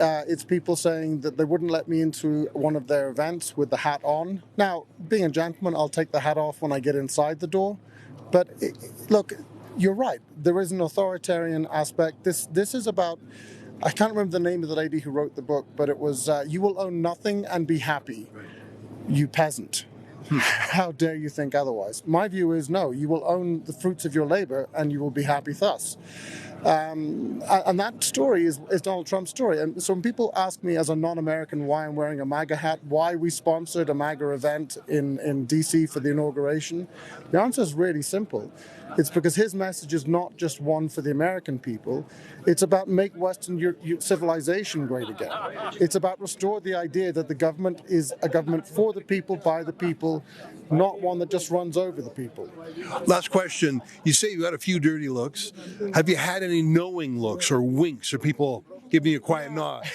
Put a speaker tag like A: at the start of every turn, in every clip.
A: It's people saying that they wouldn't let me into one of their events with the hat on. Now, being a gentleman, I'll take the hat off when I get inside the door. But look, you're right. There is an authoritarian aspect. This is about, I can't remember the name of the lady who wrote the book, but it was, you will own nothing and be happy, you peasant. How dare you think otherwise? My view is no, you will own the fruits of your labor and you will be happy thus. And that story is Donald Trump's story. And so when people ask me as a non-American why I'm wearing a Maga hat, why we sponsored a Maga event in D.C. for the inauguration, the answer is really simple. It's because his message is not just one for the American people. It's about make Western civilization great again. It's about restore the idea that the government is a government for the people, by the people, not one that just runs over the people.
B: Last question. You say you had a few dirty looks. Have you had any knowing looks or winks or people giving you a quiet nod?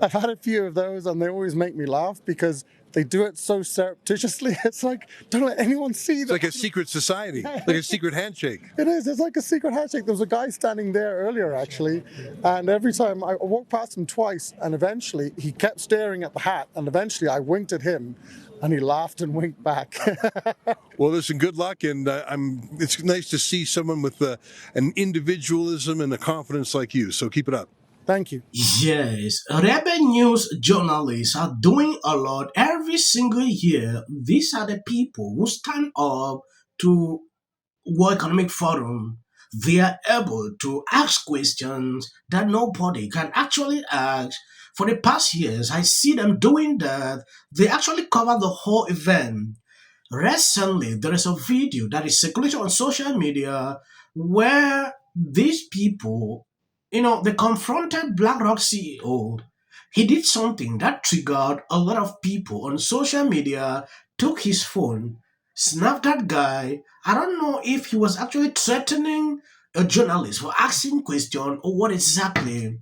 A: I've had a few of those, and they always make me laugh because they do it so surreptitiously. It's like, don't let anyone see that.
B: It's like a secret society, like a secret handshake.
A: It is. It's like a secret handshake. There was a guy standing there earlier, actually, and every time I walked past him twice, and eventually he kept staring at the hat, and eventually I winked at him, and he laughed and winked back.
B: Well, listen, good luck, and it's nice to see someone with an individualism and a confidence like you, so keep it up.
A: Thank you.
C: Yes, rebel news journalists are doing a lot every single year. These are the people who stand up to World Economic Forum. They are able to ask questions that nobody can actually ask. For the past years, I see them doing that. They actually cover the whole event. Recently, there is a video that is circulating on social media where these people, they confronted BlackRock CEO. He did something that triggered a lot of people on social media, took his phone, snapped that guy. I don't know if he was actually threatening a journalist for asking questions or what exactly.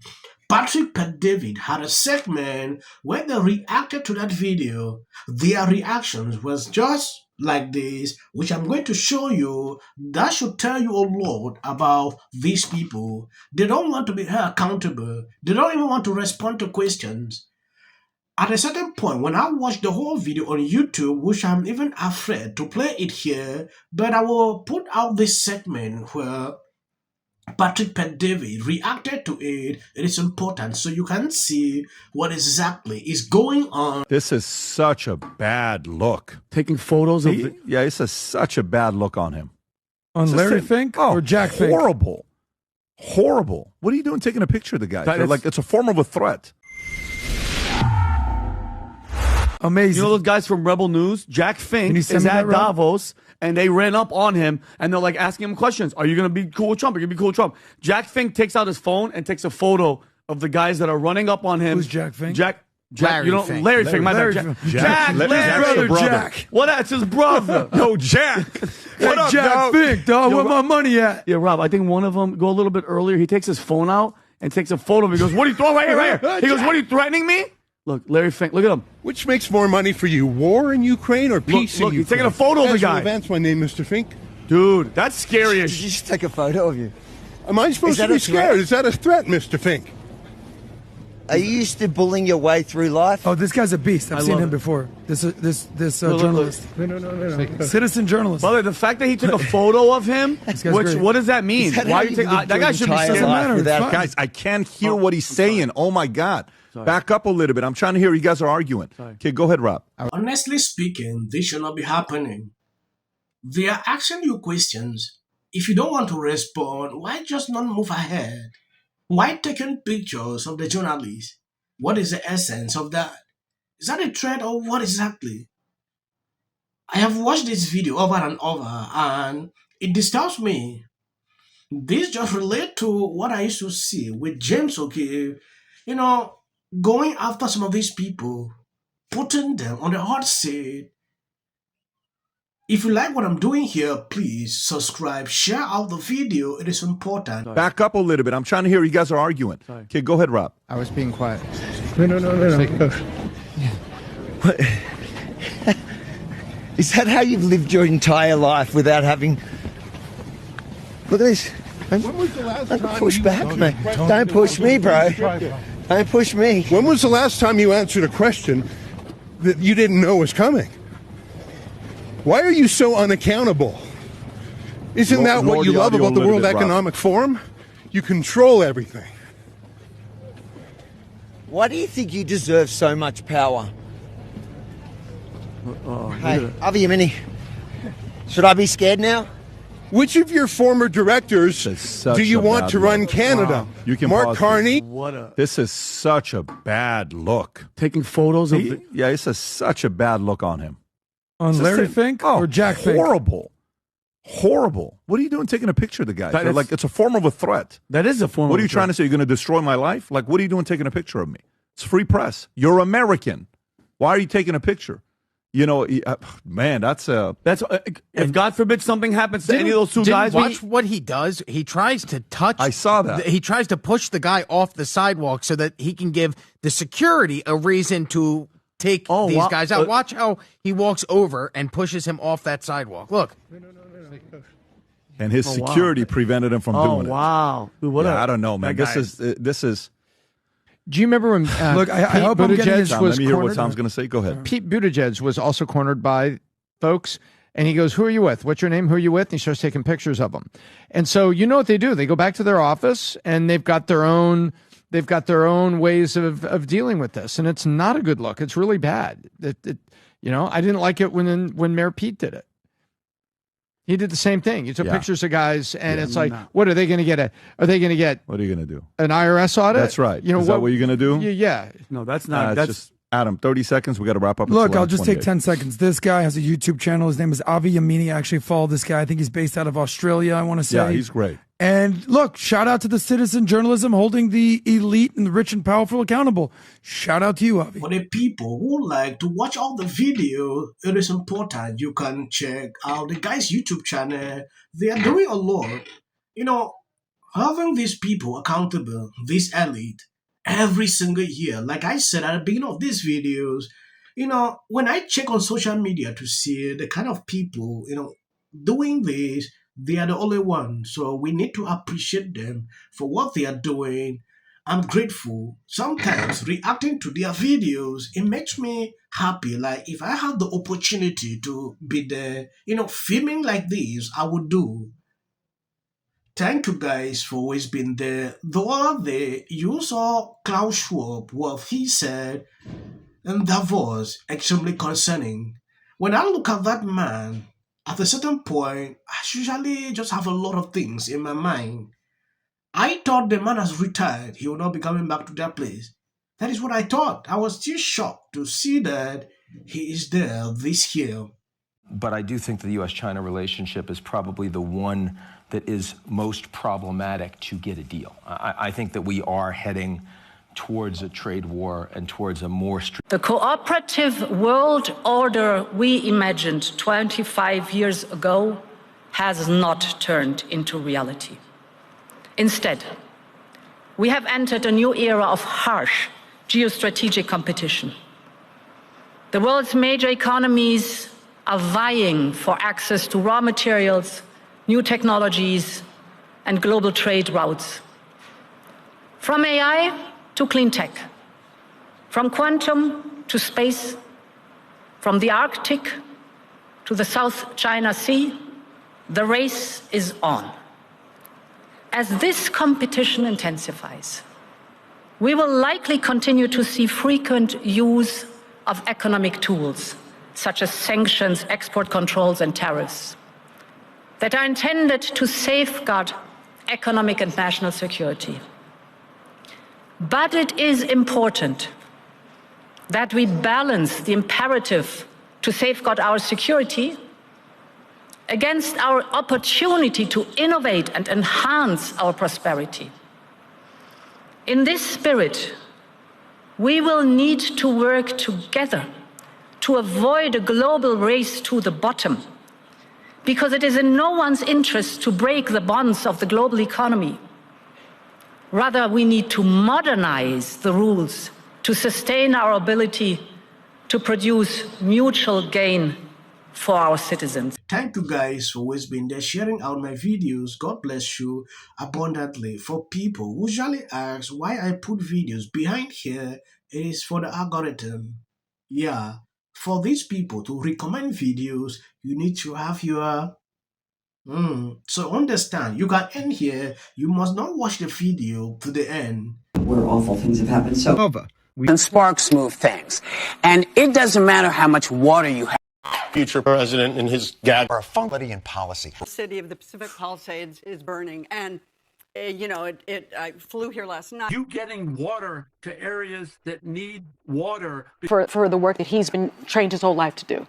C: Patrick David had a segment where they reacted to that video. Their reactions was just like this, which I'm going to show you. That should tell you a lot about these people. They don't want to be held accountable. They don't even want to respond to questions. At a certain point, when I watched the whole video on YouTube, which I'm even afraid to play it here, but I will put out this segment where Patrick David reacted to it. It is important so you can see what exactly is going on.
D: This is such a bad look.
E: Taking photos of
D: Yeah, this is such a bad look on him.
E: On Larry Fink or Jack Fink?
D: Horrible. Horrible. What are you doing taking a picture of the guy? Like, it's a form of a threat.
E: Amazing.
F: You know those guys from Rebel News? Jack Fink is at Davos, and they ran up on him, and they're like asking him questions. Are you going to be cool with Trump? Are you going to be cool with Trump? Jack Fink takes out his phone and takes a photo of the guys that are running up on him.
E: Who's Jack Fink?
F: Larry Fink. Larry Fink, my bad. Jack,
E: brother Jack.
F: What? That's his brother.
D: Yo, Jack. What up,
E: Jack
D: dog?
E: Fink, dog. Where my money at?
F: Yeah, Rob, I think one of them, go a little bit earlier, he takes his phone out and takes a photo of him. He goes, what are you throwing right here? He goes, what are you threatening me? Look, Larry Fink, look at him.
B: Which makes more money for you, war in Ukraine or peace in Ukraine?
F: He's taking a photo of the guy.
B: That's my name, Mr. Fink.
F: Dude, that's scary.
G: Did you just take a photo of you?
B: Am I supposed to be scared? Is that a threat, Mr. Fink?
G: Are you used to bullying your way through life?
E: Oh, this guy's a beast. I've seen him before. This journalist. No. Citizen journalist.
F: Brother, the fact that he took a photo of him, what does that mean? Why you that guy should be
D: saying guys, I can't hear what he's saying. Oh my God. Sorry. Back up a little bit. I'm trying to hear. You guys are arguing. Sorry. Okay, go ahead, Rob.
C: Honestly speaking, this should not be happening. They are asking you questions. If you don't want to respond, why just not move ahead? Why taking pictures of the journalists? What is the essence of that? Is that a threat or what exactly? I have watched this video over and over and it disturbs me. This just relates to what I used to see with James O'Keefe, going after some of these people, putting them on the hot seat. If you like what I'm doing here, please subscribe, share out the video. It is important.
D: Sorry. Back up a little bit. I'm trying to hear. You guys are arguing. Sorry. Okay, go ahead, Rob.
H: I was being quiet.
E: No.
G: Is that how you've lived your entire life without having... Look at this.
B: When was the last time
G: push back, mate. Don't push me, bro. Don't push me.
B: When was the last time you answered a question that you didn't know was coming? Why are you so unaccountable? Isn't that what you love about the World Economic Forum? You control everything.
G: Why do you think you deserve so much power? Hey, Avi Yemeni, should I be scared now?
B: Which of your former directors do you want to run Canada?
D: Wow. You can
B: Mark Carney?
D: This is such a bad look.
F: Taking photos of
D: Yeah, this is such a bad look on him.
E: On Larry Fink or Jack Fink?
D: Horrible. What are you doing taking a picture of the guy? Like, it's a form of a threat.
F: That is a form
D: What
F: of
D: are you
F: a threat.
D: trying to say? You're going to destroy my life? Like, what are you doing taking a picture of me? It's free press. You're American. Why are you taking a picture? You know, man, that's
F: if God forbid something happens to any of those two guys.
H: Watch what he does. He tries to touch.
D: I saw that.
H: He tries to push the guy off the sidewalk so that he can give the security a reason to take these guys out. Watch how he walks over and pushes him off that sidewalk. Look.
D: And his security prevented him from doing it.
F: Oh, wow. Dude,
D: I don't know, man. This is.
H: Do you remember when
E: Look, I hope I'm getting his...
D: Let me hear what Tom's going to say. Go ahead.
H: Pete Buttigieg was also cornered by folks, and he goes, "Who are you with? What's your name? Who are you with?" And he starts taking pictures of them. And so you know what they do? They go back to their office, and they've got their own ways of dealing with this, and it's not a good look. It's really bad. I didn't like it when Mayor Pete did it. He did the same thing. He took pictures of guys, and it's like, what are they going to get? Are they going to get?
D: What are you going to do?
H: An IRS audit?
D: That's right. Is that what you're going to do?
H: Yeah.
F: No, that's not.
D: That's just Adam. 30 seconds. We got to wrap up.
E: Look, I'll just take 10 seconds. This guy has a YouTube channel. His name is Avi Yemeni. I actually follow this guy. I think he's based out of Australia. I want to say.
D: Yeah, he's great.
E: And look, shout out to the citizen journalism holding the elite and the rich and powerful accountable. Shout out to you, Avi.
C: For the people who like to watch all the video, it is important. You can check out the guy's YouTube channel. They are doing a lot. You know, having these people accountable, this elite, every single year. Like I said at the beginning of these videos, you know, when I check on social media to see the kind of people, you know, doing this, they are the only ones. So we need to appreciate them for what they are doing. I'm grateful. Sometimes reacting to their videos, it makes me happy. Like if I have the opportunity to be there, you know, filming like this, I would do. Thank you guys for always being there. The other day, you saw Klaus Schwab, what he said in Davos, extremely concerning. When I look at that man, at a certain point, I usually just have a lot of things in my mind. I thought the man has retired. He will not be coming back to that place. That is what I thought. I was still shocked to see that he is there this year.
I: But I do think the U.S.-China relationship is probably the one that is most problematic to get a deal. I think that we are heading towards a trade war and towards a more...
J: The cooperative world order we imagined 25 years ago has not turned into reality. Instead, we have entered a new era of harsh geostrategic competition. The world's major economies are vying for access to raw materials, new technologies, and global trade routes. From AI to clean tech, from quantum to space, from the Arctic to the South China Sea, the race is on. As this competition intensifies, we will likely continue to see frequent use of economic tools, such as sanctions, export controls, and tariffs, that are intended to safeguard economic and national security. But it is important that we balance the imperative to safeguard our security against our opportunity to innovate and enhance our prosperity. In this spirit, we will need to work together to avoid a global race to the bottom, because it is in no one's interest to break the bonds of the global economy. Rather, we need to modernize the rules to sustain our ability to produce mutual gain for our citizens.
C: Thank you guys for always being there, sharing out my videos. God bless you abundantly. For people who usually ask why I put videos behind here, it is for the algorithm. Yeah, for these people to recommend videos, you need to have your So understand, you can end here. You must not watch the video to the end.
K: Where awful things have happened. So, and sparks move things. And it doesn't matter how much water you have.
L: Future president and his gag
M: are a funky in policy.
N: The city of the Pacific Palisades is burning. And, I flew here last night.
O: You getting water to areas that need water.
P: For the work that he's been trained his whole life to do.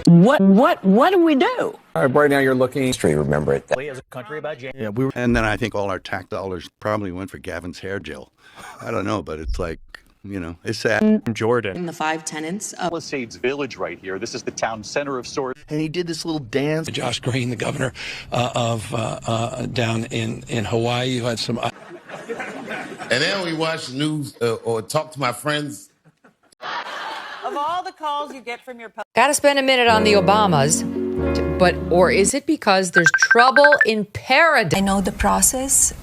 K: What do we do?
M: Right now you're looking history, remember it.
Q: As a country about January.
R: Yeah, and then I think all our tax dollars probably went for Gavin's hair gel. I don't know, but it's like, it's sad.
S: Jordan.
T: In the 5 tenants of
S: Palisades Village right here. This is the town center of sorts.
U: And he did this little dance.
V: Josh Green, the governor of down in Hawaii, who had some.
W: And then we watch the news or talk to my friends.
X: Of all the calls you get from your...
Y: Gotta spend a minute on the Obamas, or is it because there's trouble in paradise?
Z: I know the process.